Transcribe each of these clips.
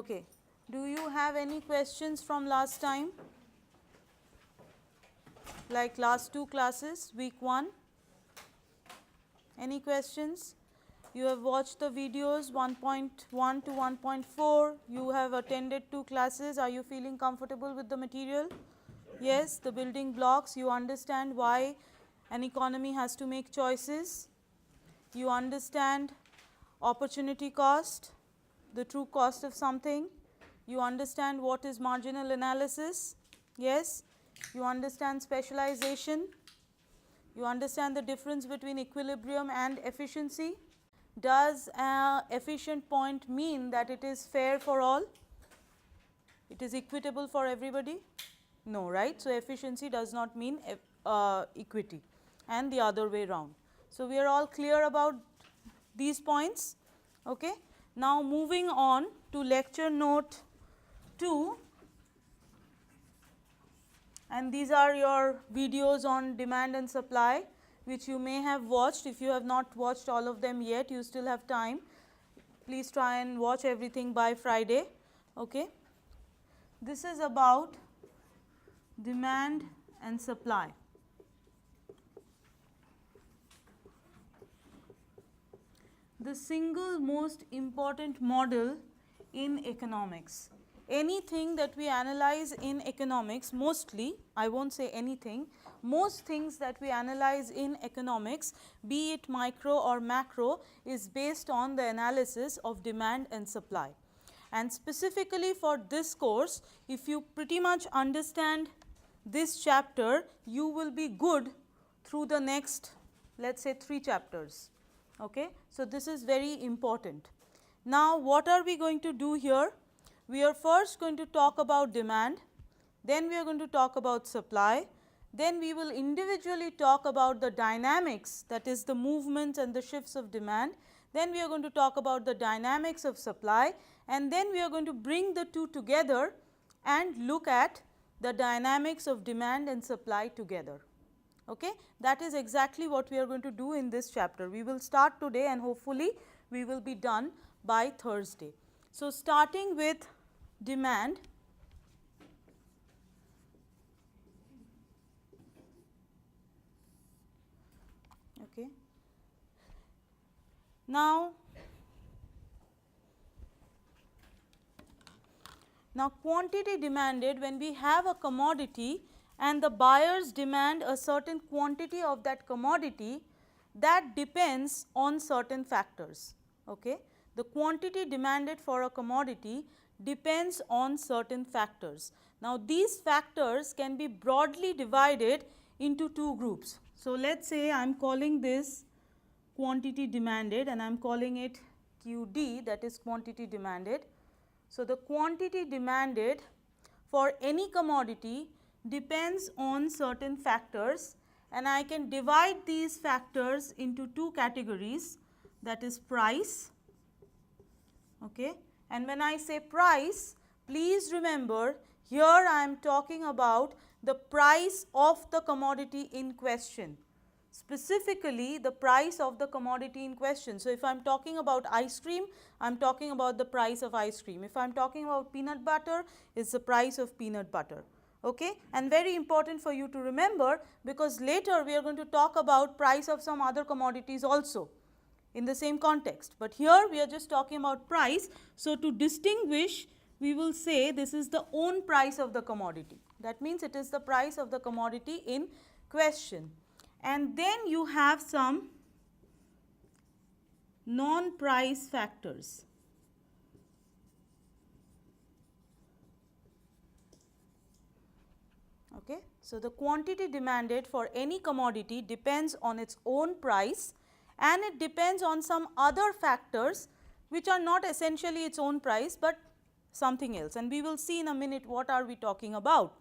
Okay. Do you have any questions from last time? Like last two classes, week 1? Any questions? You have watched the videos 1.1 to 1.4. You have attended 2 classes. Are you feeling comfortable with the material? Yes, the building blocks. You understand why an economy has to make choices. You understand opportunity cost, the true cost of something. You understand what is marginal analysis. Yes, you understand specialization. You understand the difference between equilibrium and efficiency. Does an efficient point mean that it is fair for all? It is equitable for everybody? No, right? So, efficiency does not mean equity, and the other way round. So, we are all clear about these points. Okay. Now, moving on to lecture note 2, and these are your videos on demand and supply, which you may have watched. If you have not watched all of them yet, you still have time. Please try and watch everything by Friday. Okay. This is about demand and supply. The single most important model in economics. Anything that we analyze in economics, mostly, I won't say anything, most things that we analyze in economics, be it micro or macro, is based on the analysis of demand and supply. And specifically for this course, if you pretty much understand this chapter, you will be good through the next, let us say, 3 chapters. Okay. So, this is very important. Now, what are we going to do here? We are first going to talk about demand, then we are going to talk about supply, then we will individually talk about the dynamics, that is the movements and the shifts of demand, then we are going to talk about the dynamics of supply, and then we are going to bring the two together and look at the dynamics of demand and supply together. Okay. That is exactly what we are going to do in this chapter. We will start today and hopefully we will be done by Thursday. So, starting with demand, okay. Now, quantity demanded, when we have a commodity and the buyers demand a certain quantity of that commodity, that depends on certain factors. Okay. The quantity demanded for a commodity depends on certain factors. Now, these factors can be broadly divided into 2 groups. So, let us say I am calling this quantity demanded and I am calling it QD, that is quantity demanded. So, the quantity demanded for any commodity depends on certain factors, and I can divide these factors into 2 categories, that is price. Okay. And when I say price, please remember, here I am talking about the price of the commodity in question, specifically the price of the commodity in question. So, if I am talking about ice cream, I am talking about the price of ice cream. If I am talking about peanut butter, it is the price of peanut butter. Okay. And very important for you to remember, because later we are going to talk about price of some other commodities also in the same context, but here we are just talking about price. So, to distinguish, we will say this is the own price of the commodity. That means, it is the price of the commodity in question. And then you have some non-price factors. Okay. So, the quantity demanded for any commodity depends on its own price, and it depends on some other factors which are not essentially its own price, but something else, and we will see in a minute what are we talking about.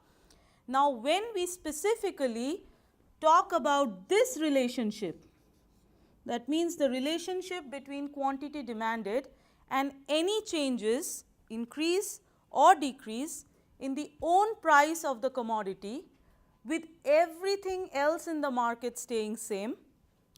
Now, when we specifically talk about this relationship, that means the relationship between quantity demanded and any changes, increase or decrease in the own price of the commodity with everything else in the market staying same.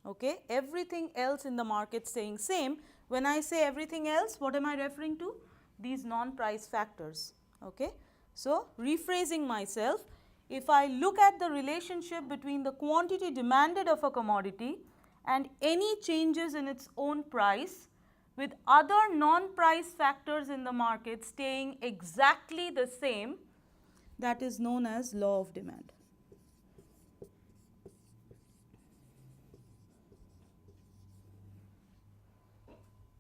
Okay. Everything else in the market staying same. When I say everything else, what am I referring to? these non-price factors. Okay. So, rephrasing myself, if I look at the relationship between the quantity demanded of a commodity and any changes in its own price with other non-price factors in the market staying exactly the same, that is known as law of demand.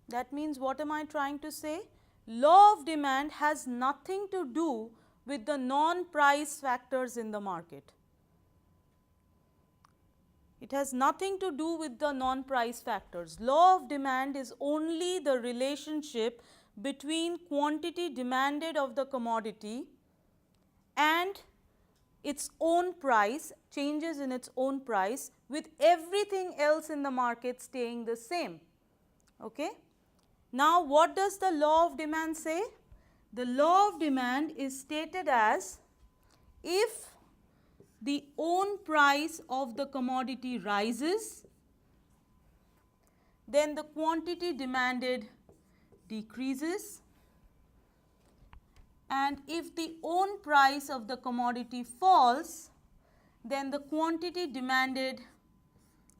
That means, what am I trying to say? Law of demand has nothing to do with the non-price factors in the market. It has nothing to do with the non-price factors. Law of demand is only the relationship between quantity demanded of the commodity and its own price, changes in its own price, with everything else in the market staying the same. Okay? Now, what does the law of demand say? The law of demand is stated as, if the own price of the commodity rises, then the quantity demanded decreases, and if the own price of the commodity falls, then the quantity demanded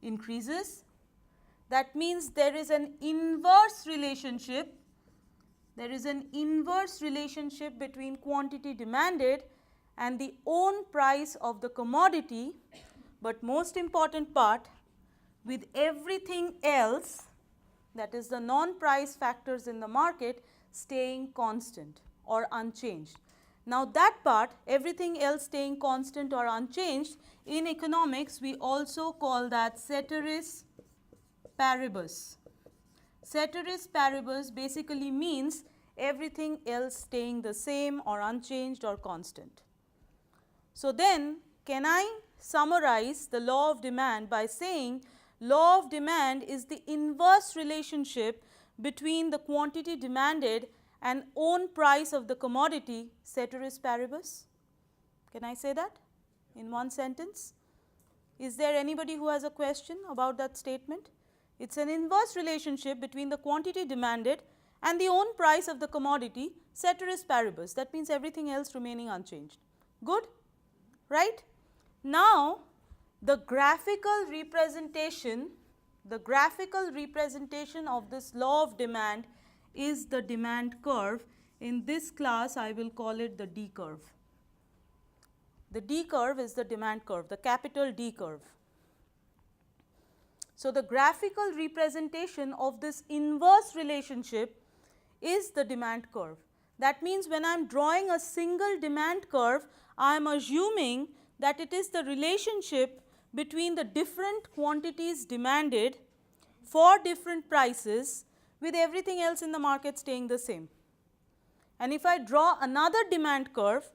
increases. That means there is an inverse relationship. There is an inverse relationship between quantity demanded and the own price of the commodity, but most important part, with everything else, that is the non-price factors in the market, staying constant or unchanged. Now, that part, everything else staying constant or unchanged, in economics we also call that ceteris paribus. Ceteris paribus basically means everything else staying the same or unchanged or constant. So, then can I summarize the law of demand by saying law of demand is the inverse relationship between the quantity demanded and own price of the commodity, ceteris paribus? Can I say that in one sentence? Is there anybody who has a question about that statement? It's an inverse relationship between the quantity demanded and the own price of the commodity, ceteris paribus. That means everything else remaining unchanged. Good? Right? Now, the graphical representation of this law of demand is the demand curve. In this class, I will call it the D curve. The D curve is the demand curve, the capital D curve. So, the graphical representation of this inverse relationship is the demand curve. That means, when I am drawing a single demand curve, I am assuming that it is the relationship between the different quantities demanded for different prices, with everything else in the market staying the same. And if I draw another demand curve,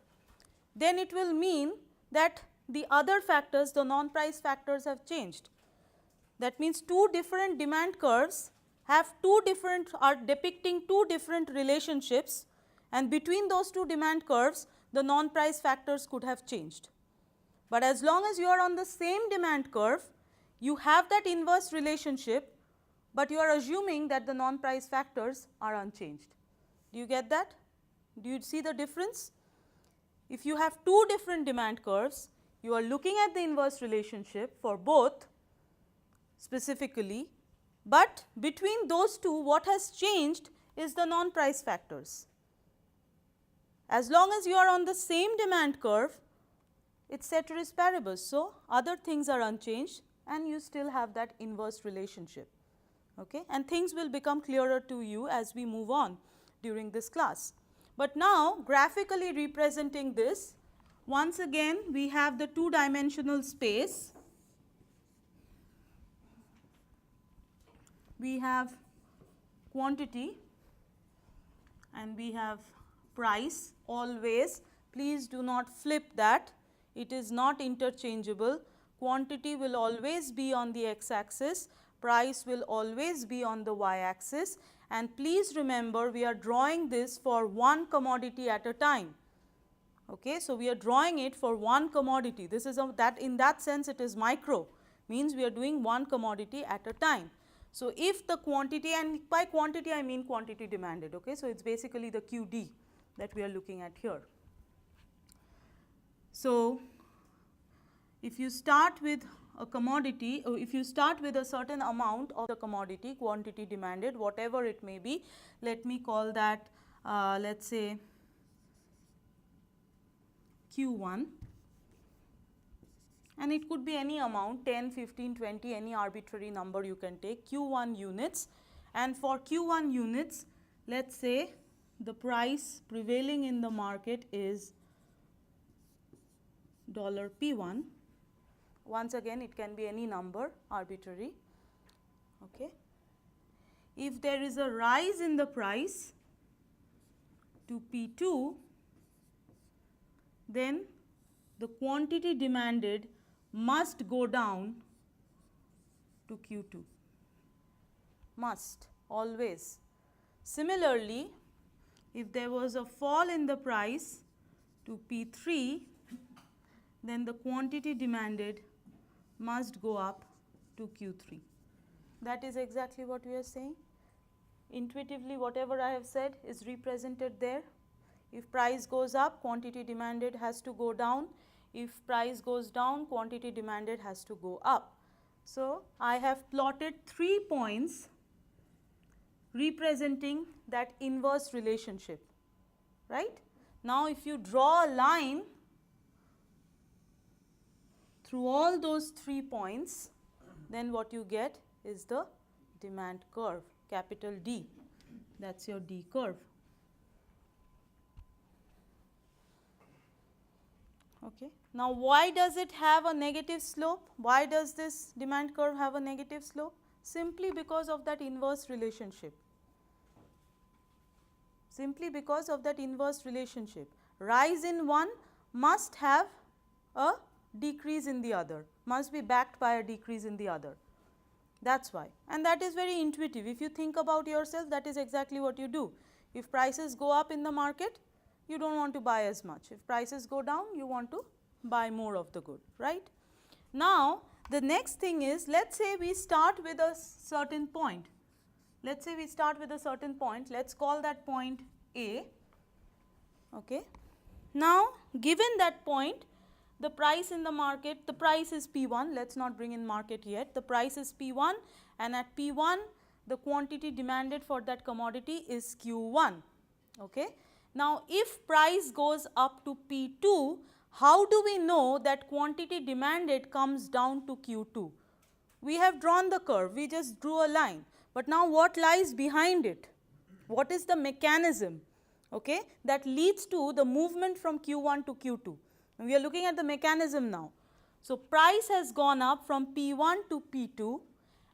then it will mean that the other factors, the non-price factors, have changed. That means, two different demand curves are depicting two different relationships, and between those two demand curves, the non-price factors could have changed. But as long as you are on the same demand curve, you have that inverse relationship, but you are assuming that the non-price factors are unchanged. Do you get that? Do you see the difference? If you have two different demand curves, you are looking at the inverse relationship for both specifically, but between those two, what has changed is the non-price factors. As long as you are on the same demand curve, it is ceteris paribus. So, other things are unchanged and you still have that inverse relationship. Okay? And things will become clearer to you as we move on during this class. But now, graphically representing this, once again we have the two-dimensional space. We have quantity and we have price always. Please do not flip that. It is not interchangeable. Quantity will always be on the x-axis, price will always be on the y-axis, and please remember, we are drawing this for one commodity at a time. Okay, so, we are drawing it for one commodity. This is in that sense it is micro, means we are doing one commodity at a time. So, if the quantity, and by quantity I mean quantity demanded, okay. So, it is basically the QD that we are looking at here. So, if you start with a commodity, or if you start with a certain amount of the commodity, quantity demanded, whatever it may be, let me call that let us say Q1, and it could be any amount 10, 15, 20, any arbitrary number you can take, Q1 units, and for Q1 units let us say the price prevailing in the market is $P1. Once again it can be any number arbitrary. Okay. If there is a rise in the price to P2, then the quantity demanded must go down to Q2, must, always. Similarly, if there was a fall in the price to P3, then the quantity demanded must go up to Q3. That is exactly what we are saying. Intuitively, whatever I have said is represented there. If price goes up, quantity demanded has to go down. If price goes down, quantity demanded has to go up. So, I have plotted 3 points representing that inverse relationship, right. Now, if you draw a line through all those 3 points, then what you get is the demand curve, capital D, that is your D curve. Okay. Now, why does it have a negative slope? Why does this demand curve have a negative slope? Simply because of that inverse relationship. Simply because of that inverse relationship. Rise in one must have a decrease in the other, must be backed by a decrease in the other. That is why, and that is very intuitive. If you think about yourself, that is exactly what you do. If prices go up in the market, you do not want to buy as much. If prices go down, you want to buy more of the good, right. Now, the next thing is, let us say we start with a certain point. Let us say we start with a certain point, let us call that point A. Okay. Now, given that point, the price in the market, the price is P1, let us not bring in market yet, the price is P1, and at P1 the quantity demanded for that commodity is Q1. Okay. Now, if price goes up to P2, how do we know that quantity demanded comes down to Q2? We have drawn the curve, we just drew a line, but now what lies behind it? What is the mechanism, okay, that leads to the movement from Q1 to Q2? We are looking at the mechanism now. So, price has gone up from P1 to P2.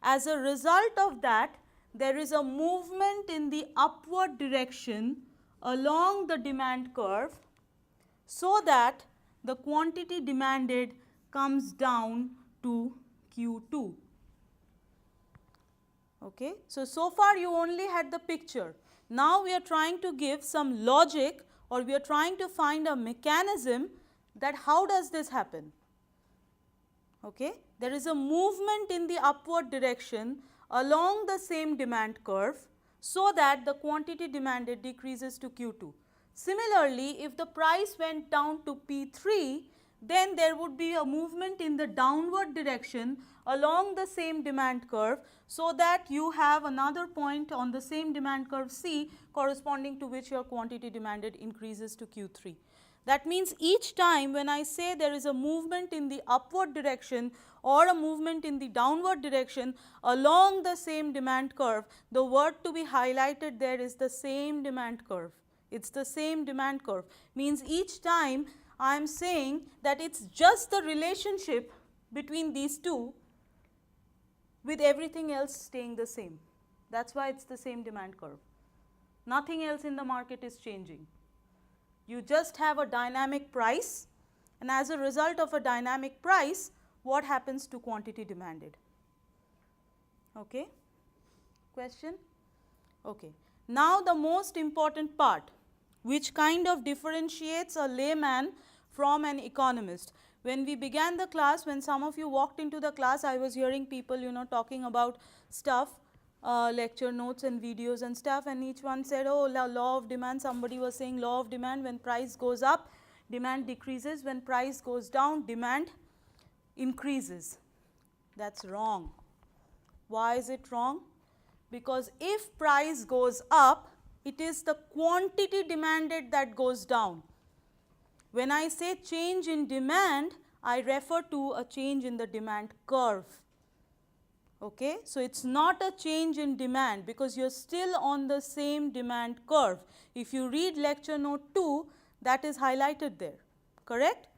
As a result of that, there is a movement in the upward direction along the demand curve, so that the quantity demanded comes down to Q2. Okay. So far you only had the picture. Now, we are trying to give some logic, or we are trying to find a mechanism that how does this happen. Okay. There is a movement in the upward direction along the same demand curve, so that the quantity demanded decreases to Q2. Similarly, if the price went down to P3, then there would be a movement in the downward direction along the same demand curve, so that you have another point on the same demand curve C, corresponding to which your quantity demanded increases to Q3. That means each time when I say there is a movement in the upward direction or a movement in the downward direction along the same demand curve, the word to be highlighted there is the same demand curve. It is the same demand curve, means each time I am saying that it is just the relationship between these two with everything else staying the same. That is why it is the same demand curve. Nothing else in the market is changing. You just have a dynamic price, and as a result of a dynamic price, what happens to quantity demanded? Okay. Question? Okay. Now, the most important part, which kind of differentiates a layman from an economist. When we began the class, when some of you walked into the class, I was hearing people talking about stuff lecture notes and videos and stuff, and each one said, oh, law of demand, somebody was saying law of demand, when price goes up, demand decreases, when price goes down, demand increases. That's wrong. Why is it wrong? Because if price goes up, it is the quantity demanded that goes down. When I say change in demand, I refer to a change in the demand curve. Okay? So, it is not a change in demand, because you are still on the same demand curve. If you read lecture note 2, that is highlighted there, correct?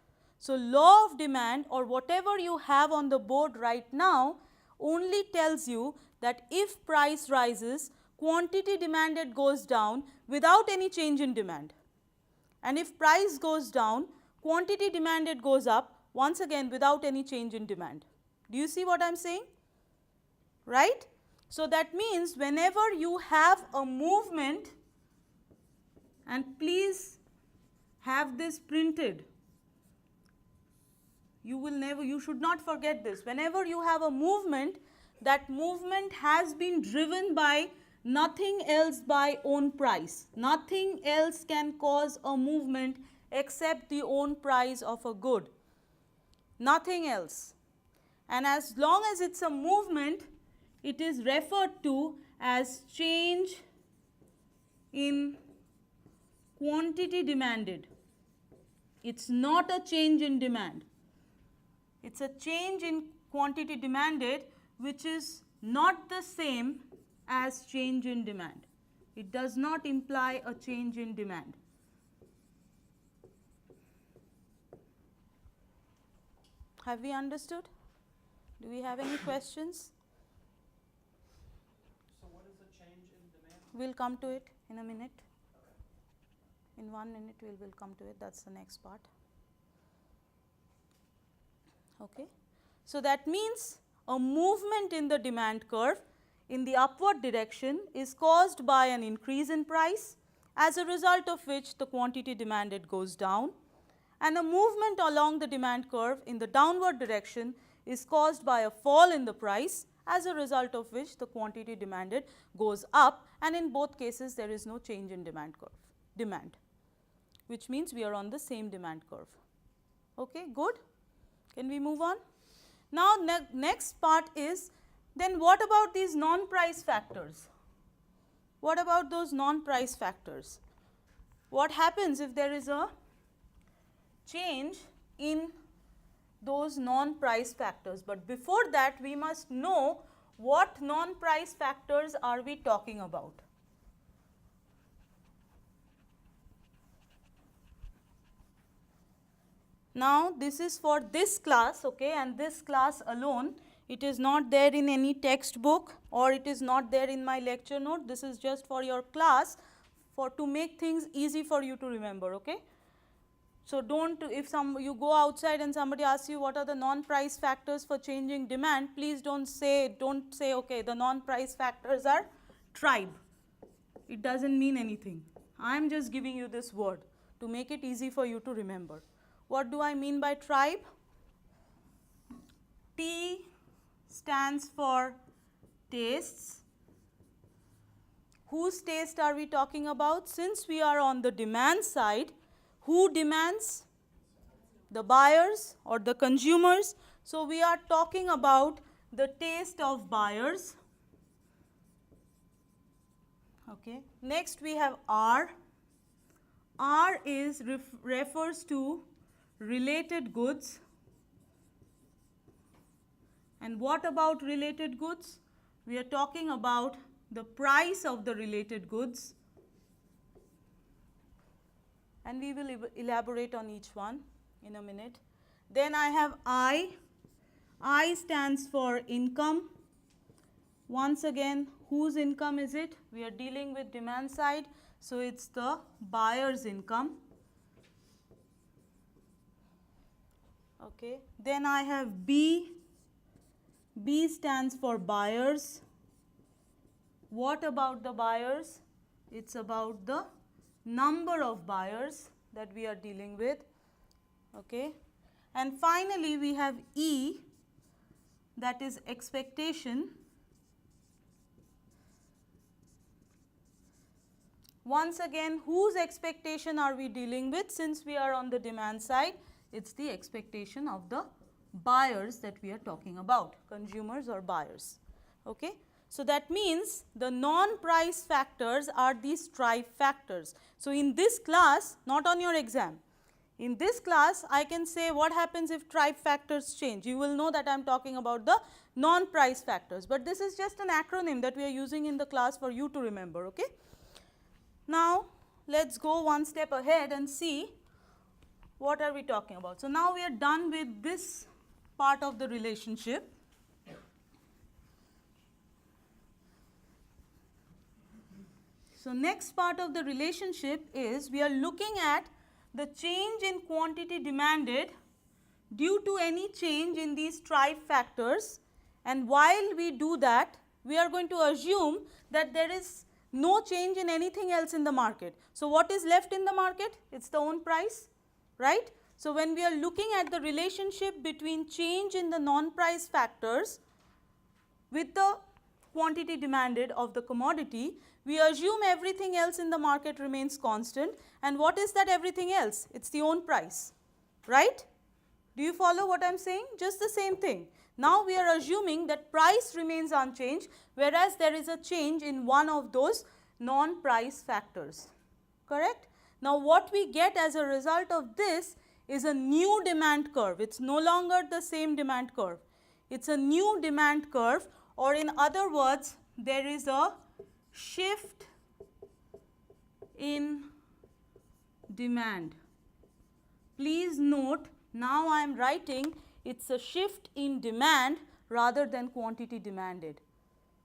So, law of demand, or whatever you have on the board right now, only tells you that if price rises, quantity demanded goes down without any change in demand. And if price goes down, quantity demanded goes up, once again without any change in demand. Do you see what I am saying? Right? So, that means whenever you have a movement, and please have this printed, you should not forget this. Whenever you have a movement, that movement has been driven by nothing else by own price. Nothing else can cause a movement except the own price of a good. Nothing else. And as long as it is a movement, it is referred to as change in quantity demanded. It is not a change in demand. It is a change in quantity demanded, which is not the same as change in demand. It does not imply a change in demand. Have we understood? Do we have any questions? So what is the change in demand? We will come to it in a minute. In 1 minute we will come to it, that is the next part. Okay. So, that means a movement in the demand curve in the upward direction is caused by an increase in price, as a result of which the quantity demanded goes down, and a movement along the demand curve in the downward direction is caused by a fall in the price, as a result of which the quantity demanded goes up, and in both cases there is no change in demand curve, which means we are on the same demand curve. Okay, good. Can we move on? Now, next part is, then what about these non-price factors? What about those non-price factors? What happens if there is a change in those non-price factors? But before that, we must know what non-price factors are we talking about. Now, this is for this class, okay, and this class alone. It is not there in any textbook, or it is not there in my lecture note. This is just for your class, to make things easy for you to remember, okay. So, if you go outside and somebody asks you what are the non-price factors for changing demand, please don't say okay, the non-price factors are tribe. It doesn't mean anything. I am just giving you this word to make it easy for you to remember. What do I mean by tribe? T stands for tastes. Whose taste are we talking about? Since we are on the demand side, who demands? The buyers or the consumers. So, we are talking about the taste of buyers. Okay. Next, we have R. R is refers to related goods. And what about related goods? We are talking about the price of the related goods, and we will elaborate on each one in a minute. Then I have I. I stands for income. Once again, whose income is it? We are dealing with demand side, so it is the buyer's income. Okay. Then I have B. B stands for buyers. What about the buyers? It is about the number of buyers that we are dealing with. Okay. And finally, we have E, that is expectation. Once again, whose expectation are we dealing with? Since we are on the demand side, it's the expectation of the buyers that we are talking about, consumers or buyers. Okay? So that means the non-price factors are the strive factors. So in this class, not on your exam, in this class I can say what happens if strive factors change. You will know that I am talking about the non-price factors, but this is just an acronym that we are using in the class for you to remember. Okay? Now let us go one step ahead and see what are we talking about. So now we are done with this part of the relationship. So next part of the relationship is we are looking at the change in quantity demanded due to any change in these strive factors, and while we do that we are going to assume that there is no change in anything else in the market. So what is left in the market? It's the own price, right? So when we are looking at the relationship between change in the non-price factors with the quantity demanded of the commodity, we assume everything else in the market remains constant, and what is that everything else? It's the own price, right? Do you follow what I am saying? Just the same thing. Now we are assuming that price remains unchanged, whereas there is a change in one of those non-price factors, correct? Now what we get as a result of this is a new demand curve. It's no longer the same demand curve. It's a new demand curve, or in other words, there is a shift in demand. Please note, now I am writing it's a shift in demand rather than quantity demanded.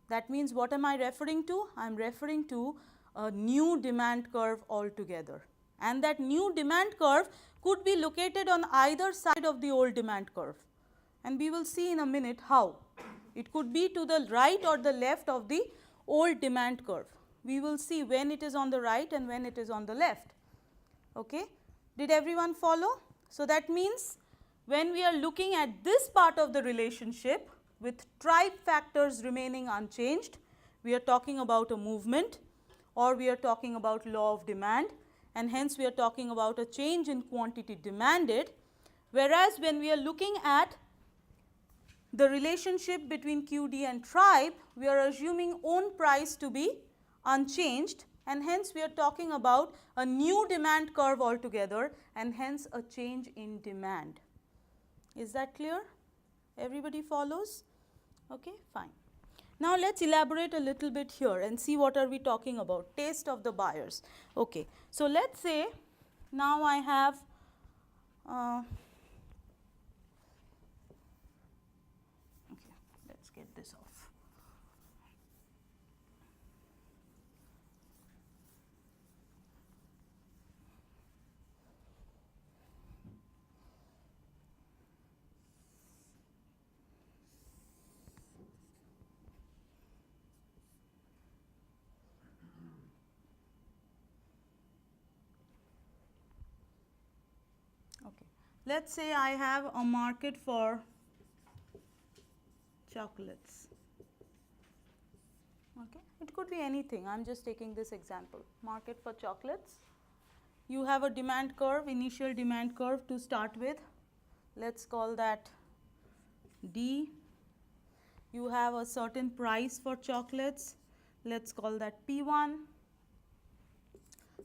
That means what am I referring to? I am referring to a new demand curve altogether, and that new demand curve could be located on either side of the old demand curve, and we will see in a minute how. It could be to the right or the left of the old demand curve. We will see when it is on the right and when it is on the left. Okay? Did everyone follow? So that means when we are looking at this part of the relationship with strive factors remaining unchanged, we are talking about a movement, or we are talking about law of demand, and hence we are talking about a change in quantity demanded, whereas when we are looking at the relationship between QD and tribe, we are assuming own price to be unchanged, and hence we are talking about a new demand curve altogether, and hence a change in demand. Is that clear? Everybody follows? Okay, fine. Now let us elaborate a little bit here and see what are we talking about. Taste of the buyers. Okay, so let us say now I have let's get this off. Okay, let's say I have a market for chocolates. Okay, it could be anything. I am just taking this example. Market for chocolates. You have a demand curve, initial demand curve to start with. Let's call that D. You have a certain price for chocolates. Let's call that P1.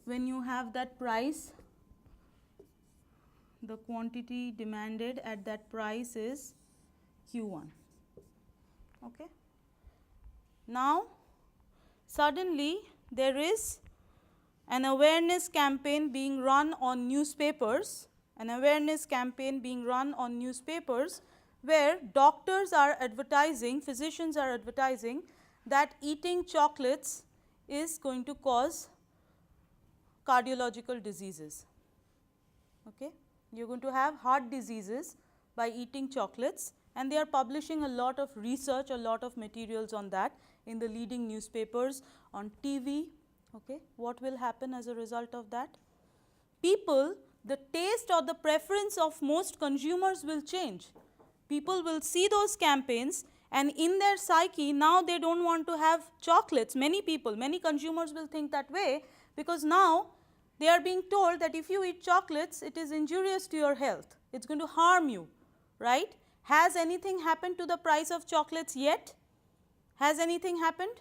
When you have that price, the quantity demanded at that price is Q1. Okay. Now suddenly there is an awareness campaign being run on newspapers, where doctors are advertising, physicians are advertising that eating chocolates is going to cause cardiological diseases. Okay. You are going to have heart diseases by eating chocolates, and they are publishing a lot of research, a lot of materials on that in the leading newspapers, on TV. Okay. What will happen as a result of that? People, the taste or the preference of most consumers will change. People will see those campaigns, and in their psyche now they do not want to have chocolates. Many people, many consumers will think that way, because now they are being told that if you eat chocolates, it is injurious to your health. It is going to harm you, right? Has anything happened to the price of chocolates yet? Has anything happened?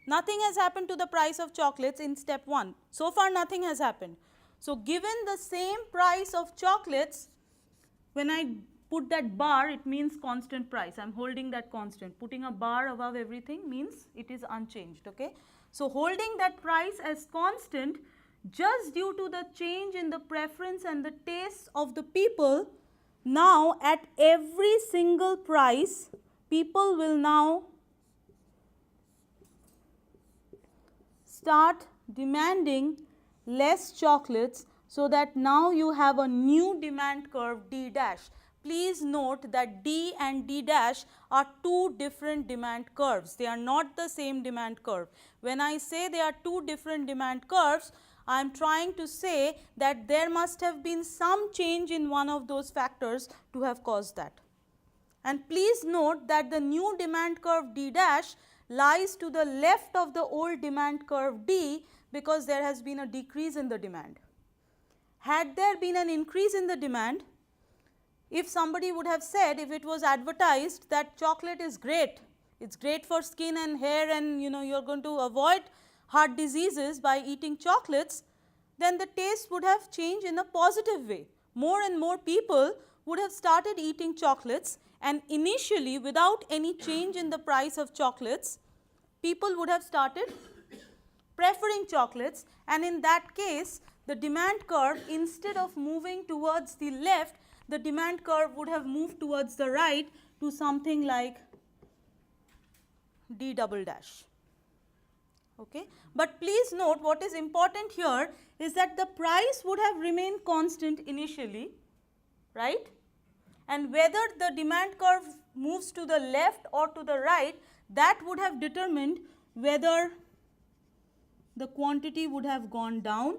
Nothing has happened to the price of chocolates in step 1. So far nothing has happened. So, given the same price of chocolates, when I put that bar, it means constant price. I am holding that constant. Putting a bar above everything means it is unchanged. Okay? So, holding that price as constant just due to the change in the preference and the taste of the people, now at every single price, people will now start demanding less chocolates, so that now you have a new demand curve D dash. Please note that D and D dash are two different demand curves. They are not the same demand curve. When I say they are two different demand curves, I am trying to say that there must have been some change in one of those factors to have caused that. And please note that the new demand curve D dash lies to the left of the old demand curve D, because there has been a decrease in the demand. Had there been an increase in the demand, if somebody would have said, if it was advertised that chocolate is great, it is great for skin and hair, and you are going to avoid heart diseases by eating chocolates, then the taste would have changed in a positive way. More and more people would have started eating chocolates, and initially without any change in the price of chocolates, people would have started preferring chocolates, and in that case the demand curve, instead of moving towards the left, the demand curve would have moved towards the right to something like D double dash. Okay. But please note, what is important here is that the price would have remained constant initially, right, and whether the demand curve moves to the left or to the right, that would have determined whether the quantity would have gone down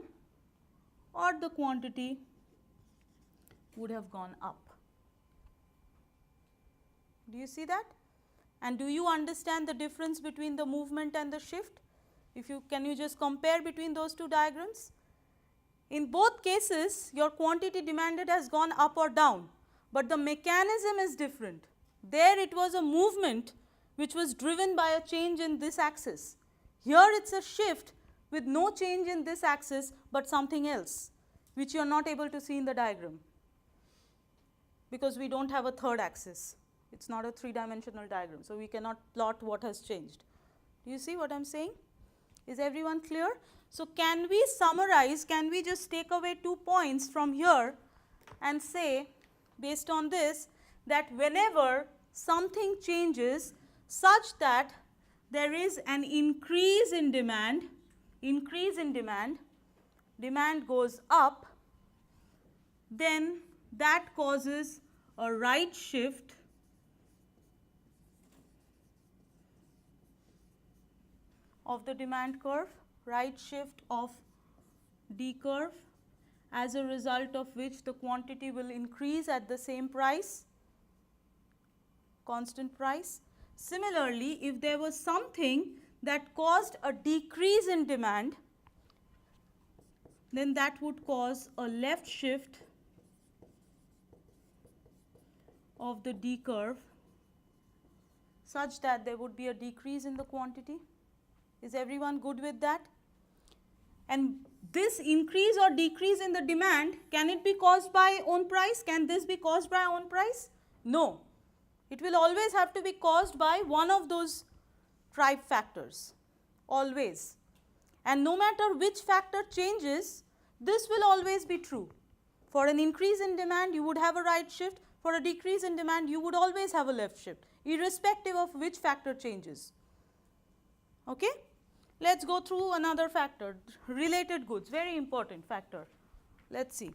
or the quantity would have gone up. Do you see that? And do you understand the difference between the movement and the shift? Can you just compare between those two diagrams? In both cases, your quantity demanded has gone up or down, but the mechanism is different. There it was a movement which was driven by a change in this axis. Here it is a shift with no change in this axis, but something else which you are not able to see in the diagram, because we do not have a third axis. It is not a 3-dimensional diagram, so we cannot plot what has changed. Do you see what I am saying? Is everyone clear? So, can we summarize, can we just take away 2 points from here and say, based on this, that whenever something changes such that there is an increase in demand, demand goes up, then that causes a right shift of the demand curve, right shift of D curve, as a result of which the quantity will increase at the same price, constant price. Similarly, if there was something that caused a decrease in demand, then that would cause a left shift of the D curve such that there would be a decrease in the quantity. Is everyone good with that? And this increase or decrease in the demand, can it be caused by own price? Can this be caused by own price? No. It will always have to be caused by one of those tribe factors, always. And no matter which factor changes, this will always be true. For an increase in demand, you would have a right shift. For a decrease in demand, you would always have a left shift, irrespective of which factor changes. Okay? Let us go through another factor, related goods, very important factor. Let us see.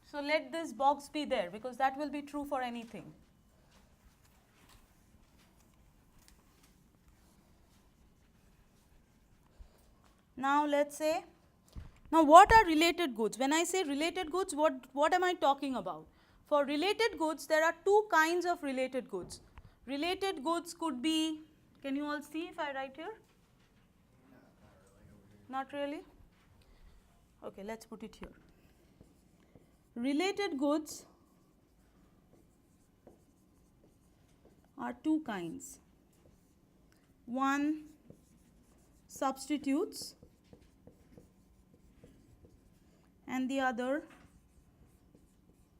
So, let this box be there, because that will be true for anything. Now, let us say, now what are related goods? When I say related goods, what am I talking about? For related goods, there are two kinds of related goods. Related goods could be Can you all see if I write here? Not really? Okay, let's put it here. Related goods are two kinds. One, substitutes, and the other,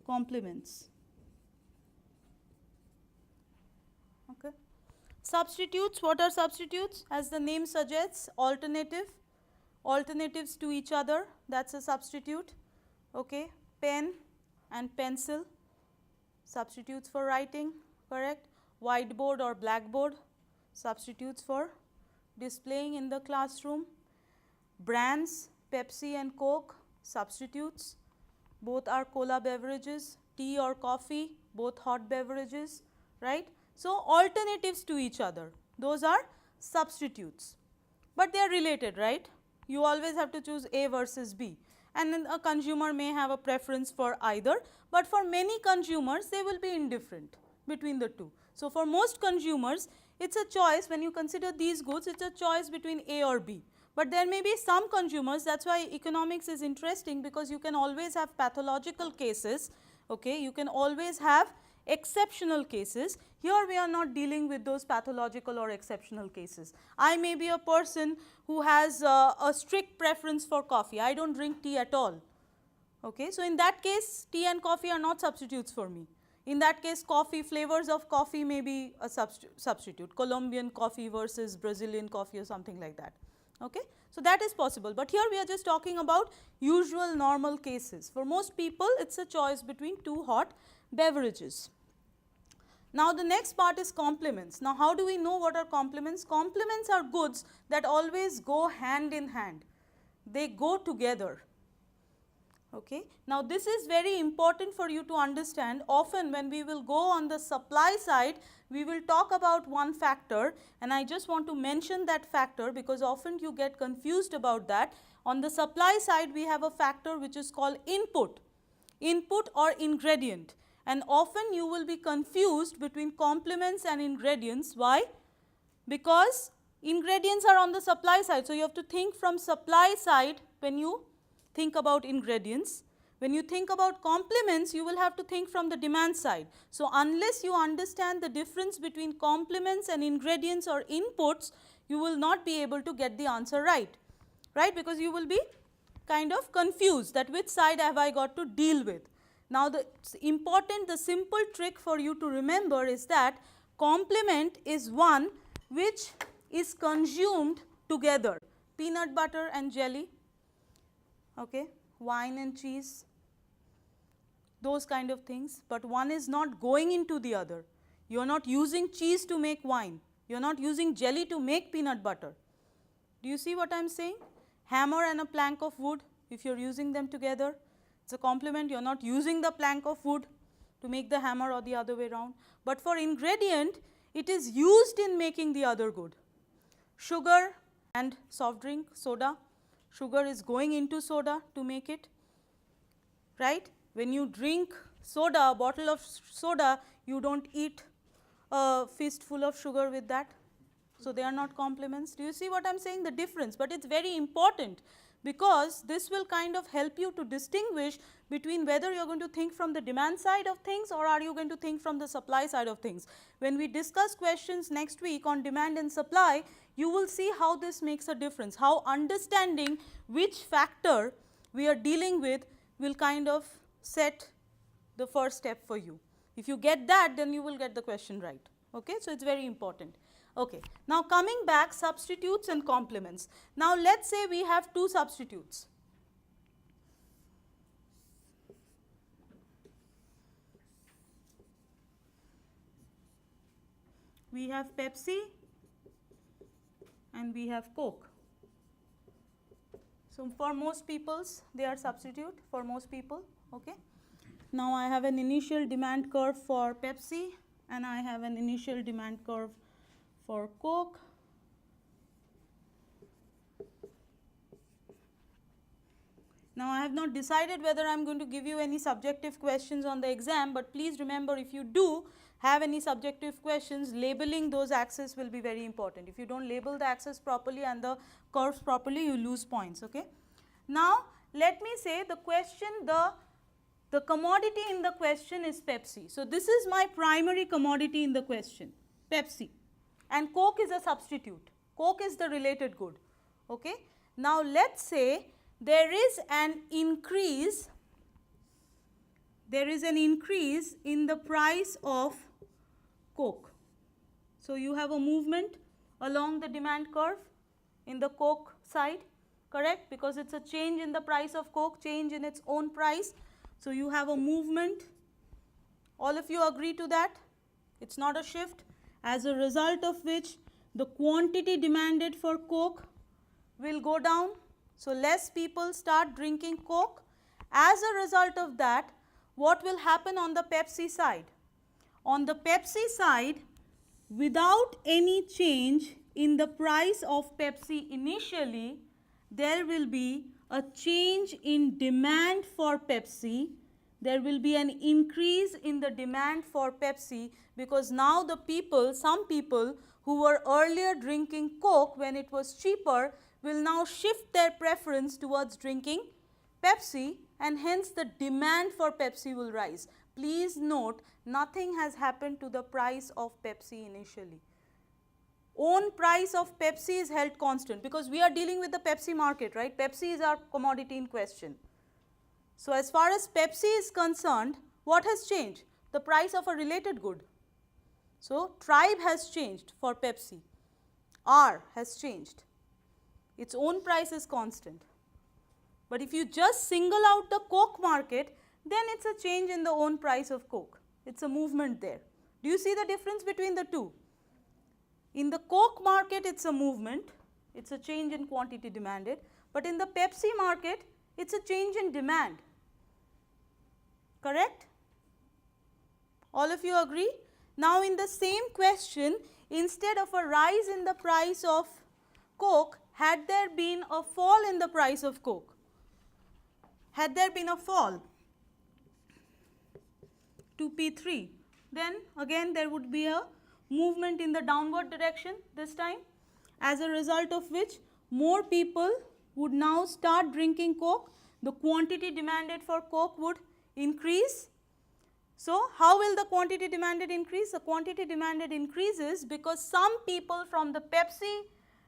complements. Okay. Substitutes, what are substitutes? As the name suggests, alternatives to each other, that's a substitute. Okay. Pen and pencil, substitutes for writing, correct? Whiteboard or blackboard, substitutes for displaying in the classroom. Brands, Pepsi and Coke, substitutes, both are cola beverages. Tea or coffee, both hot beverages, right? So, alternatives to each other, those are substitutes, but they are related, right? You always have to choose A versus B, and then a consumer may have a preference for either, but for many consumers they will be indifferent between the two. So, for most consumers it is a choice. When you consider these goods, it is a choice between A or B, but there may be some consumers. That is why economics is interesting, because you can always have pathological cases, okay? You can always have exceptional cases. Here we are not dealing with those pathological or exceptional cases. I may be a person who has a strict preference for coffee. I do not drink tea at all. Okay. So, in that case tea and coffee are not substitutes for me. In that case coffee, flavors of coffee may be a substitute, Colombian coffee versus Brazilian coffee or something like that. Okay. So, that is possible, but here we are just talking about usual normal cases. For most people it is a choice between two hot beverages. Now, the next part is complements. Now, how do we know what are complements? Complements are goods that always go hand in hand, they go together. Okay. Now, this is very important for you to understand. Often when we will go on the supply side, we will talk about one factor, and I just want to mention that factor because often you get confused about that. On the supply side, we have a factor which is called input or ingredient, and often you will be confused between complements and ingredients. Why? Because ingredients are on the supply side. So, you have to think from supply side when you think about ingredients. When you think about complements, you will have to think from the demand side. So, unless you understand the difference between complements and ingredients or inputs, you will not be able to get the answer right, because you will be kind of confused that which side have I got to deal with. Now, the simple trick for you to remember is that complement is one which is consumed together, peanut butter and jelly, okay, wine and cheese, those kind of things, but one is not going into the other. You are not using cheese to make wine, you are not using jelly to make peanut butter. Do you see what I am saying? Hammer and a plank of wood, if you are using them together, it is a complement. You are not using the plank of wood to make the hammer or the other way around, but for ingredient it is used in making the other good. Sugar and soft drink, soda, sugar is going into soda to make it, right. When you drink soda, a bottle of soda, you do not eat a fistful of sugar with that. So, they are not complements. Do you see what I am saying, the difference? But it is very important, because this will kind of help you to distinguish between whether you are going to think from the demand side of things or are you going to think from the supply side of things. When we discuss questions next week on demand and supply, you will see how this makes a difference, how understanding which factor we are dealing with will kind of set the first step for you. If you get that, then you will get the question right. Okay? So, it is very important. Okay. Now, coming back, substitutes and complements. Now, let us say we have two substitutes. We have Pepsi and we have Coke. So, for most peoples they are substitute for most people. Okay. Now, I have an initial demand curve for Pepsi and I have an initial demand curve for Coke. Now, I have not decided whether I am going to give you any subjective questions on the exam, but please remember, if you do have any subjective questions, labeling those axes will be very important. If you don't label the axis properly and the curves properly, you lose points. Okay. Now, let me say the question, the commodity in the question is Pepsi. So, this is my primary commodity in the question, Pepsi, and Coke is a substitute. Coke is the related good. Okay. Now, let us say there is an increase in the price of Coke. So, you have a movement along the demand curve in the Coke side, correct, because it is a change in the price of Coke, change in its own price. So, you have a movement, all of you agree to that, it is not a shift, as a result of which the quantity demanded for Coke will go down. So, less people start drinking Coke. As a result of that, what will happen on the Pepsi side? On the Pepsi side, without any change in the price of Pepsi initially, there will be a change in demand for Pepsi. There will be an increase in the demand for Pepsi, because now the people, some people who were earlier drinking Coke when it was cheaper, will now shift their preference towards drinking Pepsi, and hence the demand for Pepsi will rise. Please note, nothing has happened to the price of Pepsi initially. Own price of Pepsi is held constant, because we are dealing with the Pepsi market, right? Pepsi is our commodity in question. So, as far as Pepsi is concerned, what has changed? The price of a related good. So, tribe has changed for Pepsi, R has changed, its own price is constant. But if you just single out the Coke market, then it is a change in the own price of Coke, it is a movement there. Do you see the difference between the two? In the Coke market, it is a movement, it is a change in quantity demanded, but in the Pepsi market, it is a change in demand, correct? All of you agree? Now, in the same question, instead of a rise in the price of Coke, had there been a fall in the price of Coke? Had there been a fall to P3, then again there would be a movement in the downward direction this time, as a result of which more people would now start drinking Coke, the quantity demanded for Coke would increase. So, how will the quantity demanded increase? The quantity demanded increases because some people from the Pepsi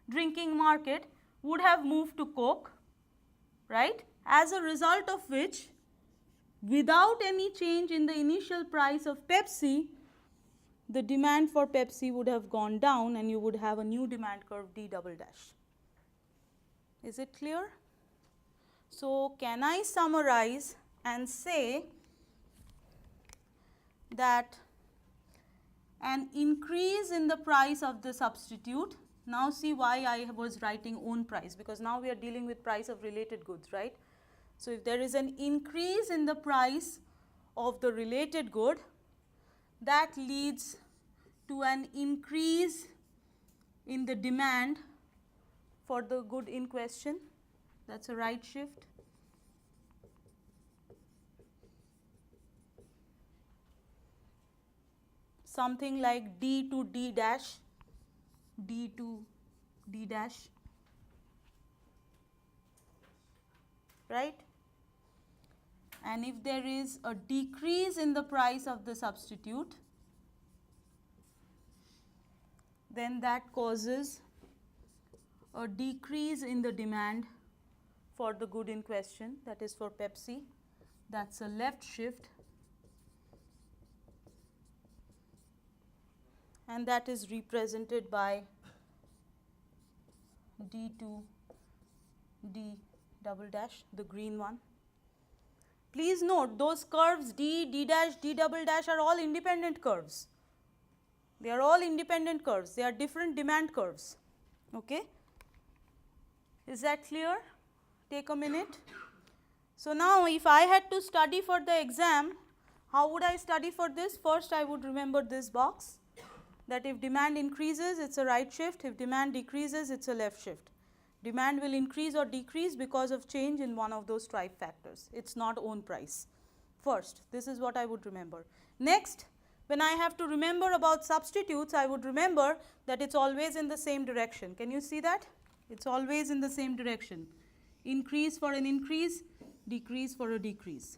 drinking market would have moved to Coke, right, as a result of which, without any change in the initial price of Pepsi, the demand for Pepsi would have gone down and you would have a new demand curve D double dash. Is it clear? So, can I summarize and say that an increase in the price of the substitute, now see why I was writing own price, because now we are dealing with price of related goods, right. So, if there is an increase in the price of the related good, that leads to an increase in the demand for the good in question, that is a right shift. Something like D to D dash, D to D dash, right. And if there is a decrease in the price of the substitute, then that causes a decrease in the demand for the good in question, that is for Pepsi, that is a left shift, and that is represented by D to D double dash, the green one. Please note, those curves D, D dash, D double dash are all independent curves. They are all independent curves, they are different demand curves. Okay. Is that clear? Take a minute. So, now if I had to study for the exam, how would I study for this? First, I would remember this box, that if demand increases, it is a right shift, if demand decreases, it is a left shift. Demand will increase or decrease because of change in one of those five factors. It's not own price. First, this is what I would remember. Next, when I have to remember about substitutes, I would remember that it's always in the same direction. Can you see that? It's always in the same direction. Increase for an increase, decrease for a decrease.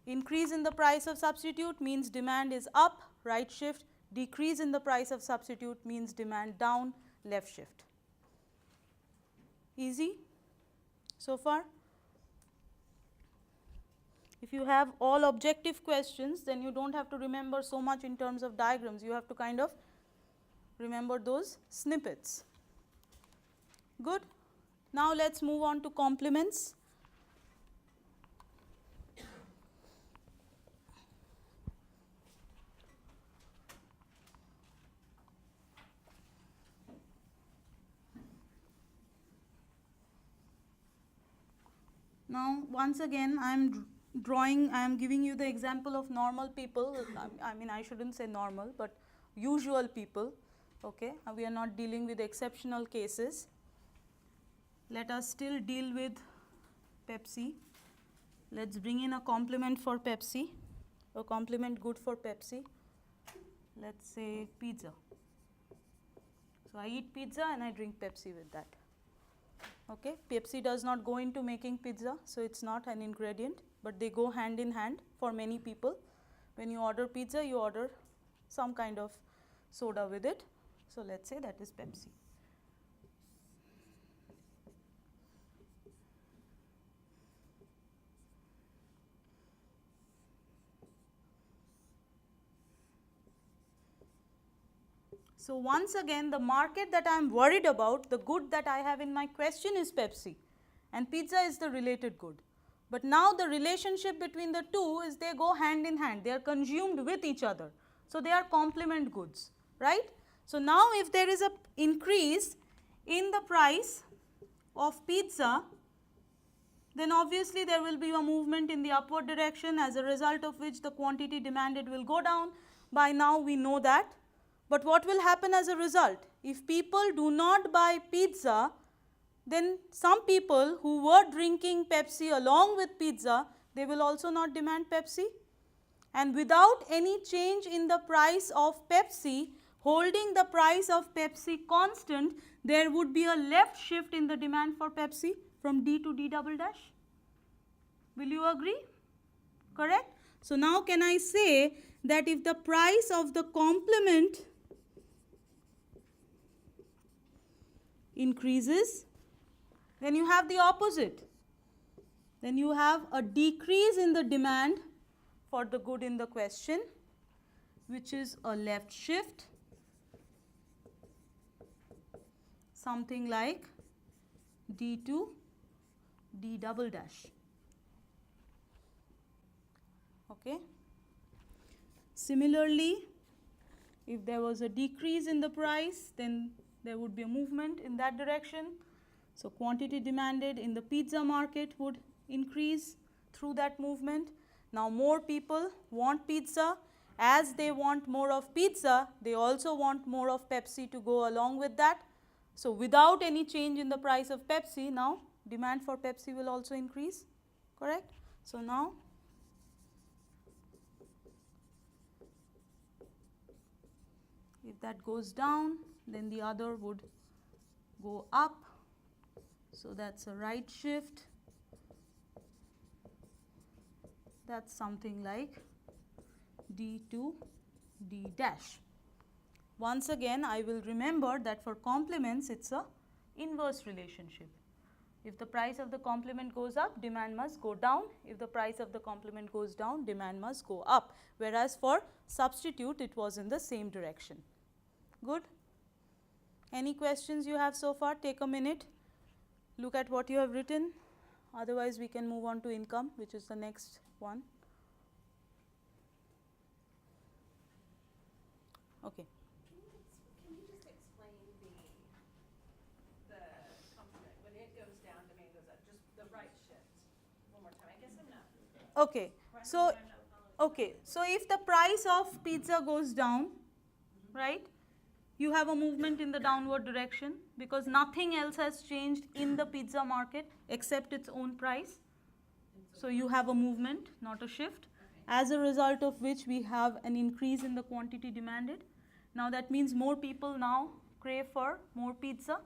Increase in the price of substitute means demand is up, right shift. Decrease in the price of substitute means demand down, left shift. Easy so far? If you have all objective questions, then you don't have to remember so much in terms of diagrams. You have to kind of remember those snippets. Good. Now let's move on to complements. Now once again I am giving you the example of normal people. I mean, I shouldn't say normal, but usual people. Okay, we are not dealing with exceptional cases. Let us still deal with Pepsi. Let's bring in a complement for Pepsi, a complement good for Pepsi. Let's say pizza. So I eat pizza and I drink Pepsi with that. Okay, Pepsi does not go into making pizza, so it's not an ingredient, but they go hand in hand for many people. When you order pizza, you order some kind of soda with it. So let's say that is Pepsi. So once again, the market that I am worried about, the good that I have in my question is Pepsi, and pizza is the related good. But now the relationship between the two is they go hand in hand, they are consumed with each other. So they are complement goods, right? So now if there is an increase in the price of pizza, then obviously there will be a movement in the upward direction, as a result of which the quantity demanded will go down. By now we know that. But what will happen as a result? If people do not buy pizza, then some people who were drinking Pepsi along with pizza, they will also not demand Pepsi. And without any change in the price of Pepsi, holding the price of Pepsi constant, there would be a left shift in the demand for Pepsi from D to D double dash. Will you agree? Correct? So now can I say that if the price of the complement increases, then you have the opposite. Then you have a decrease in the demand for the good in the question, which is a left shift, something like D to D double dash. Okay. Similarly, if there was a decrease in the price, then there would be a movement in that direction. So quantity demanded in the pizza market would increase through that movement. Now more people want pizza. As they want more of pizza, they also want more of Pepsi to go along with that. So without any change in the price of Pepsi, now demand for Pepsi will also increase, correct? So now if that goes down, then the other would go up. So that's a right shift. That's something like D to D dash. Once again, I will remember that for complements, it's a inverse relationship. If the price of the complement goes up, demand must go down. If the price of the complement goes down, demand must go up. Whereas for substitute, it was in the same direction. Good? Any questions you have so far? Take a minute, look at what you have written. Otherwise, we can move on to income, which is the next one. Okay. Can you just explain the complement when it goes down, demand goes up, just the right shift one more time? I guess I'm not. Okay. So if the price of pizza goes down, right, you have a movement in the downward direction. because nothing else has changed in the pizza market except its own price. So you have a movement, not a shift, as a result of which we have an increase in the quantity demanded. Now that means more people now crave for more pizza.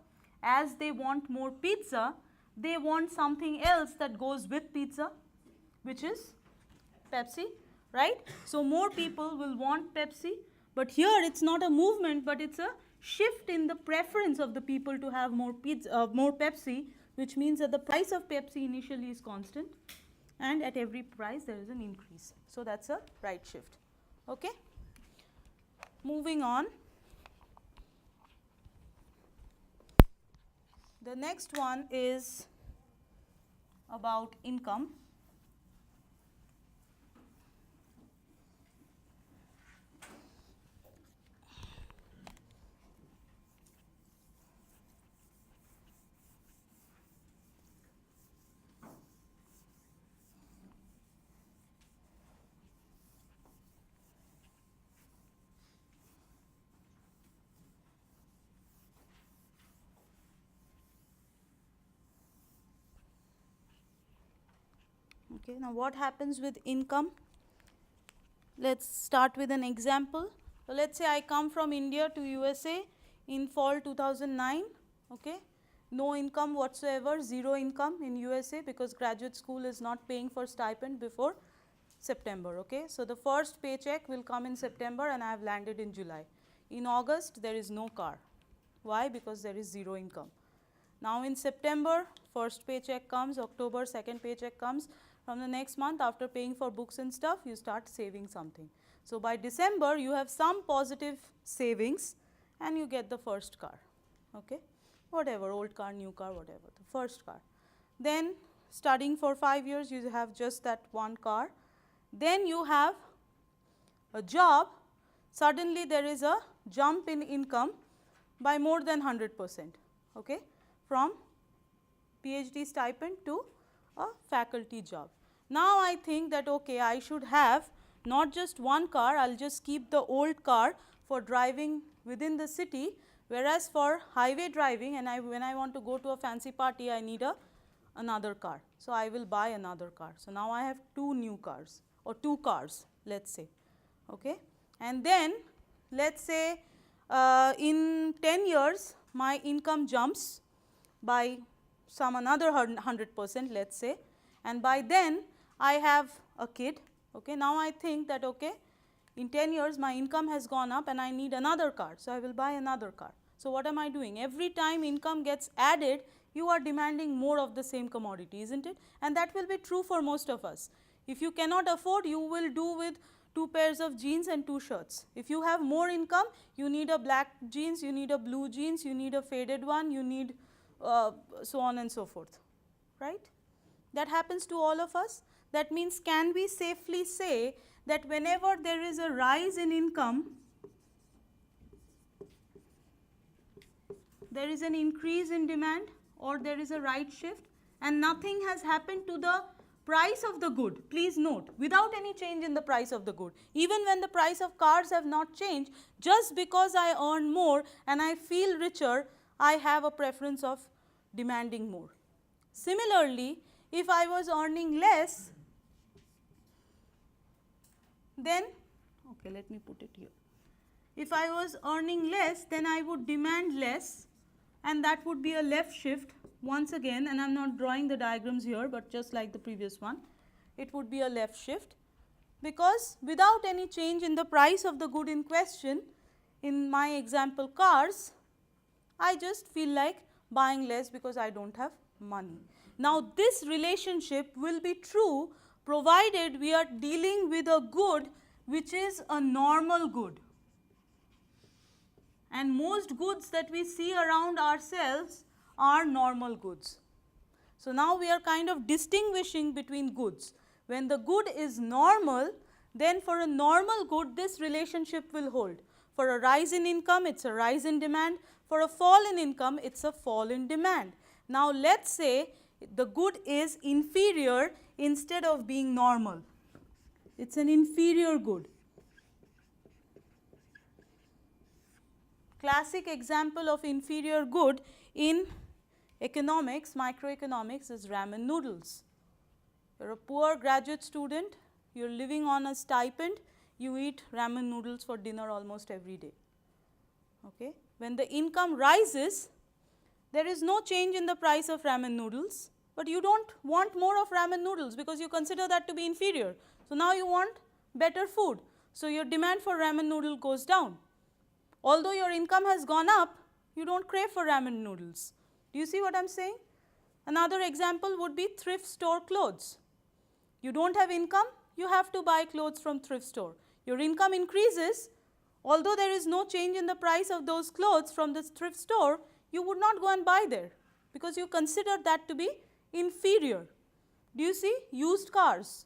As they want more pizza, they want something else that goes with pizza, which is Pepsi, right? So more people will want Pepsi, but here it's not a movement, but it's a shift in the preference of the people to have more pizza, more Pepsi, which means that the price of Pepsi initially is constant, and at every price there is an increase. So that's a right shift. Okay. Moving on. The next one is about income. Okay, now what happens with income? Let's start with an example. So let's say I come from India to USA in fall 2009. Okay, no income whatsoever, zero income in USA because graduate school is not paying for stipend before September. Okay, so the first paycheck will come in September and I have landed in July. In August there is no car. Why? Because there is zero income. Now in September, first paycheck comes, October, second paycheck comes. From the next month, after paying for books and stuff, you start saving something. So by December, you have some positive savings and you get the first car. Okay, whatever, old car, new car, whatever, the first car. Then studying for 5 years, you have just that one car. Then you have a job. Suddenly there is a jump in income by more than 100%. Okay, from PhD stipend to a faculty job. Now I think that okay, I should have not just one car, I will just keep the old car for driving within the city, whereas for highway driving and when I want to go to a fancy party, I need another car. So I will buy another car. So now I have two new cars or two cars, let's say. Okay, and then let's say in 10 years my income jumps by some another 100%, let's say, and by then I have a kid. Okay, now I think that okay, in 10 years my income has gone up and I need another car, so I will buy another car. So what am I doing? Every time income gets added, you are demanding more of the same commodity, isn't it? And that will be true for most of us. If you cannot afford, you will do with 2 pairs of jeans and 2 shirts. If you have more income, you need a black jeans, you need a blue jeans, you need a faded one, you need so on and so forth, right? That happens to all of us. That means, can we safely say that whenever there is a rise in income, there is an increase in demand or there is a right shift and nothing has happened to the price of the good? Please note, without any change in the price of the good, even when the price of cars have not changed, just because I earn more and I feel richer, I have a preference of demanding more. Similarly, if I was earning less, then, okay, let me put it here. If I was earning less, then I would demand less, and that would be a left shift once again, and I am not drawing the diagrams here, but just like the previous one, it would be a left shift, because without any change in the price of the good in question, in my example cars, I just feel like buying less because I don't have money. Now this relationship will be true provided we are dealing with a good which is a normal good. And most goods that we see around ourselves are normal goods. So now we are kind of distinguishing between goods. When the good is normal, then for a normal good this relationship will hold. For a rise in income, it's a rise in demand. For a fall in income, it's a fall in demand. Now let's say the good is inferior instead of being normal. It's an inferior good. Classic example of inferior good in economics, microeconomics is ramen noodles. You're a poor graduate student, you're living on a stipend, you eat ramen noodles for dinner almost every day. Okay? When the income rises, there is no change in the price of ramen noodles, but you don't want more of ramen noodles because you consider that to be inferior. So now you want better food. So your demand for ramen noodle goes down. Although your income has gone up, you don't crave for ramen noodles. Do you see what I'm saying? Another example would be thrift store clothes. You don't have income, you have to buy clothes from thrift store. Your income increases, although there is no change in the price of those clothes from the thrift store, you would not go and buy there because you consider that to be inferior. Do you see? Used cars.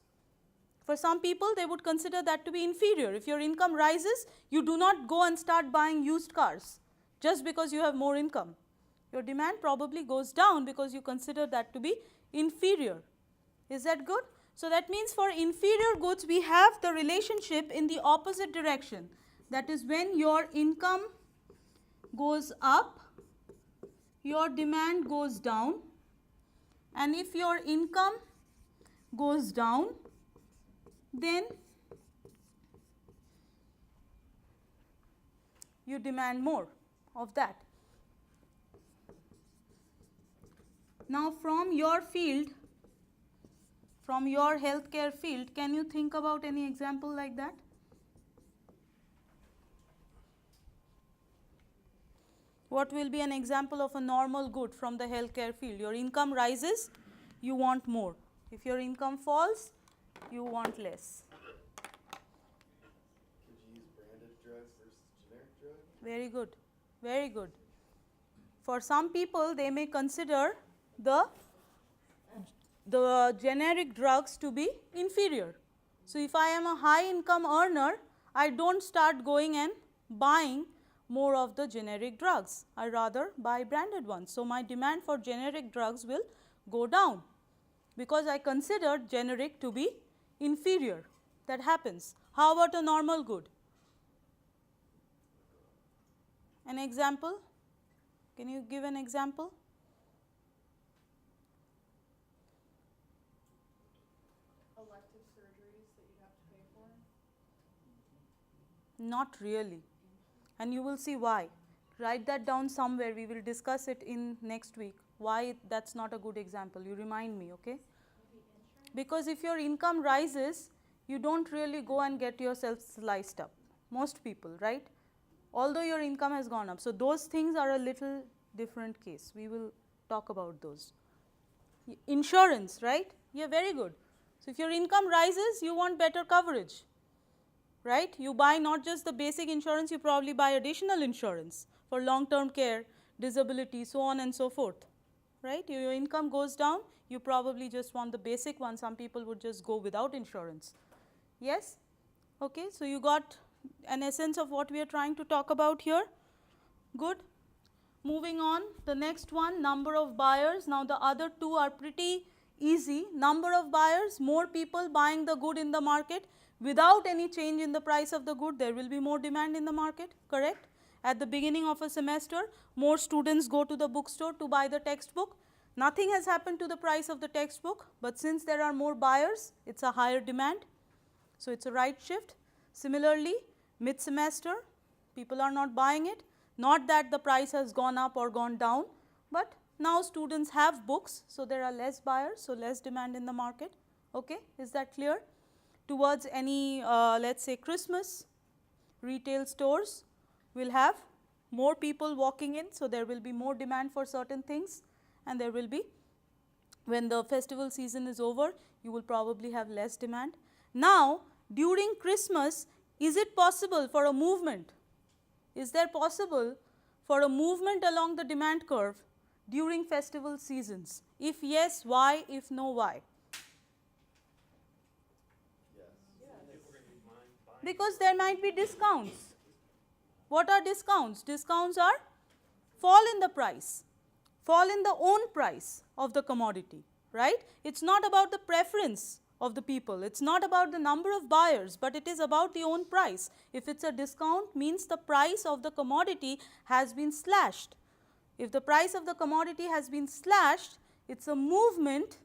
For some people, they would consider that to be inferior. If your income rises, you do not go and start buying used cars just because you have more income. Your demand probably goes down because you consider that to be inferior. Is that good? So that means for inferior goods, we have the relationship in the opposite direction. That is, when your income goes up, your demand goes down, and if your income goes down, then you demand more of that. Now from your field, from your healthcare field, can you think about any example like that? What will be an example of a normal good from the healthcare field? Your income rises, you want more. If your income falls, you want less. Could you use branded drugs versus generic drugs? Very good, very good. For some people, they may consider the generic drugs to be inferior. So if I am a high income earner, I don't start going and buying more of the generic drugs. I rather buy branded ones. So my demand for generic drugs will go down because I consider generic to be inferior. That happens. How about a normal good? An example? Can you give an example? Elective surgeries that you have to pay for? Not really. And you will see why. Write that down somewhere. We will discuss it in next week. Why that's not a good example. You remind me, okay? Because if your income rises, you don't really go and get yourself sliced up. Most people, right? Although your income has gone up. So those things are a little different case. We will talk about those. Insurance, right? Yeah, very good. So if your income rises, you want better coverage, right? You buy not just the basic insurance, you probably buy additional insurance for long-term care, disability, so on and so forth, right? Your income goes down, you probably just want the basic one. Some people would just go without insurance. Yes? Okay, so you got an essence of what we are trying to talk about here. Good. Moving on, the next one, number of buyers. Now the other two are pretty easy. Number of buyers, more people buying the good in the market. Without any change in the price of the good, there will be more demand in the market, correct? At the beginning of a semester, more students go to the bookstore to buy the textbook. Nothing has happened to the price of the textbook, but since there are more buyers, it's a higher demand. So it's a right shift. Similarly, mid-semester, people are not buying it. Not that the price has gone up or gone down, but now students have books, so there are less buyers, so less demand in the market. Okay, is that clear? Towards any, let's say Christmas, retail stores will have more people walking in, so there will be more demand for certain things, and there will be, when the festival season is over, you will probably have less demand. Now, during Christmas, is it possible for a movement? Is there possible for a movement along the demand curve during festival seasons? If yes, why? If no, why? Because there might be discounts. What are discounts? Discounts are fall in the price, fall in the own price of the commodity, right? It's not about the preference of the people. It's not about the number of buyers, but it is about the own price. If it's a discount, means the price of the commodity has been slashed. If the price of the commodity has been slashed, it is a movement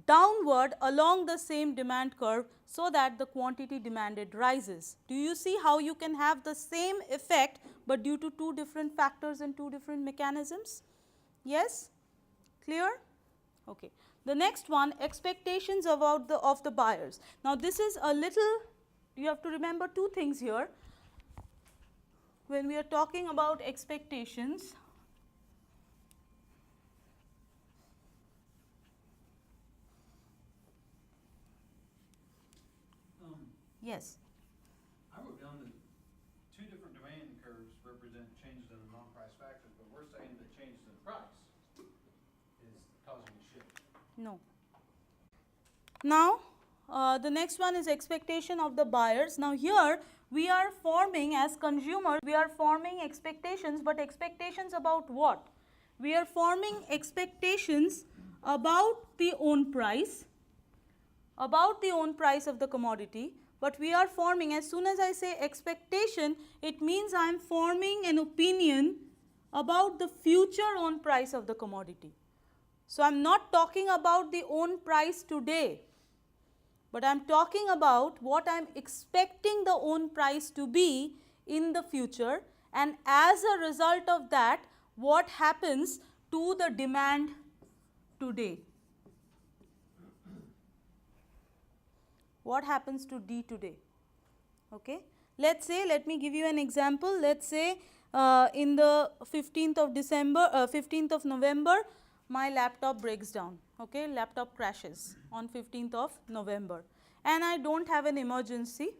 downward along the same demand curve so that the quantity demanded rises. Do you see how you can have the same effect, but due to two different factors and two different mechanisms? Yes? Clear? Okay. The next one, expectations about of the buyers. Now, this is a little, you have to remember two things here. When we are talking about expectations, yes. I wrote down that two different demand curves represent changes in the non-price factors, but we're saying that changes in price is causing a shift. No. Now, the next one is expectation of the buyers. Now, here we are forming as consumers, we are forming expectations, but expectations about what? We are forming expectations about the own price, of the commodity, but we are forming, as soon as I say expectation, it means I am forming an opinion about the future own price of the commodity. So, I am not talking about the own price today, but I am talking about what I am expecting the own price to be in the future, and as a result of that, what happens to the demand today. What happens to D today? Okay. Let's say, let me give you an example. Let's say in the 15th of November, my laptop breaks down. Okay, laptop crashes on 15th of November, and I don't have an emergency.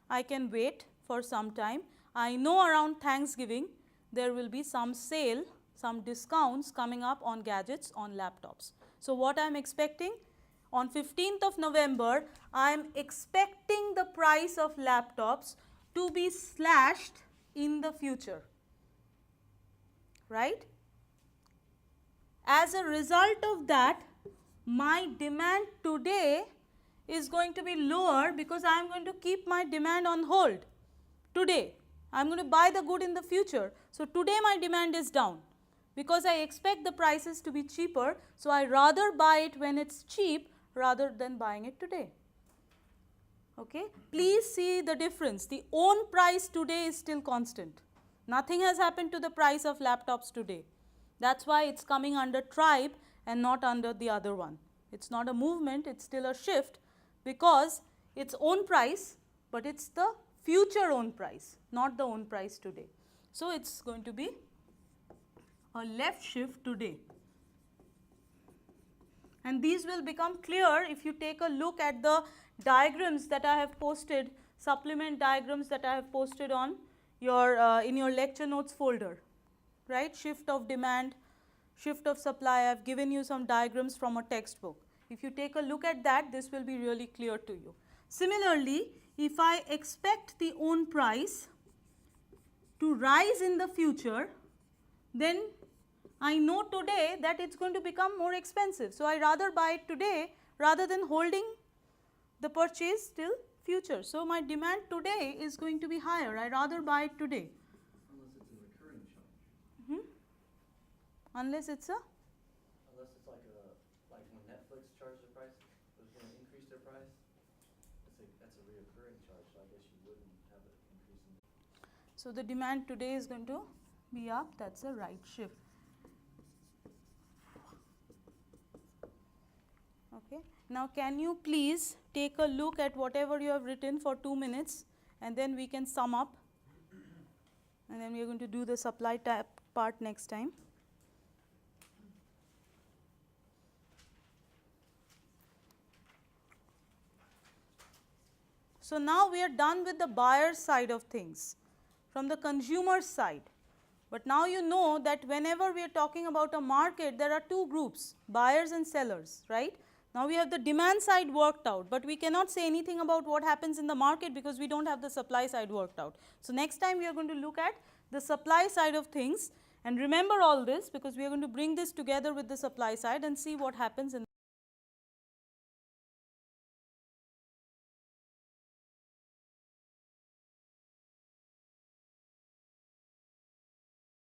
I can wait for some time. I know around Thanksgiving there will be some sale, some discounts coming up on gadgets, on laptops. So, what I am expecting? On 15th of November, I am expecting the price of laptops to be slashed in the future, right? As a result of that, my demand today is going to be lower because I am going to keep my demand on hold today. I am going to buy the good in the future. So, today my demand is down because I expect the prices to be cheaper. So, I rather buy it when it is cheap rather than buying it today. Okay. Please see the difference. The own price today is still constant. Nothing has happened to the price of laptops today. That is why it is coming under tribe and not under the other one. It is not a movement, it is still a shift because its own price, but it is the future own price, not the own price today. So, it is going to be a left shift today. And these will become clear if you take a look at the diagrams that I have posted, supplement diagrams that I have posted on your in your lecture notes folder, right? Shift of demand, shift of supply. I have given you some diagrams from a textbook. If you take a look at that, this will be really clear to you. Similarly, if I expect the own price to rise in the future, then I know today that it is going to become more expensive. So, I rather buy it today rather than holding the purchase till future. So, my demand today is going to be higher. I rather buy it today. Unless it's a recurring charge. Unless it's a? Unless it's like when Netflix charged the price, it was going to increase their price. That's a reoccurring charge, so I guess you wouldn't have an increase in. So, the demand today is going to be up. That's a right shift. Okay. Now, can you please take a look at whatever you have written for 2 minutes, and then we can sum up, and then we are going to do the supply part next time. So, now we are done with the buyer side of things from the consumer side. But now you know that whenever we are talking about a market, there are two groups, buyers and sellers, right? Now, we have the demand side worked out, but we cannot say anything about what happens in the market because we do not have the supply side worked out. So, next time we are going to look at the supply side of things, and remember all this because we are going to bring this together with the supply side and see what happens in the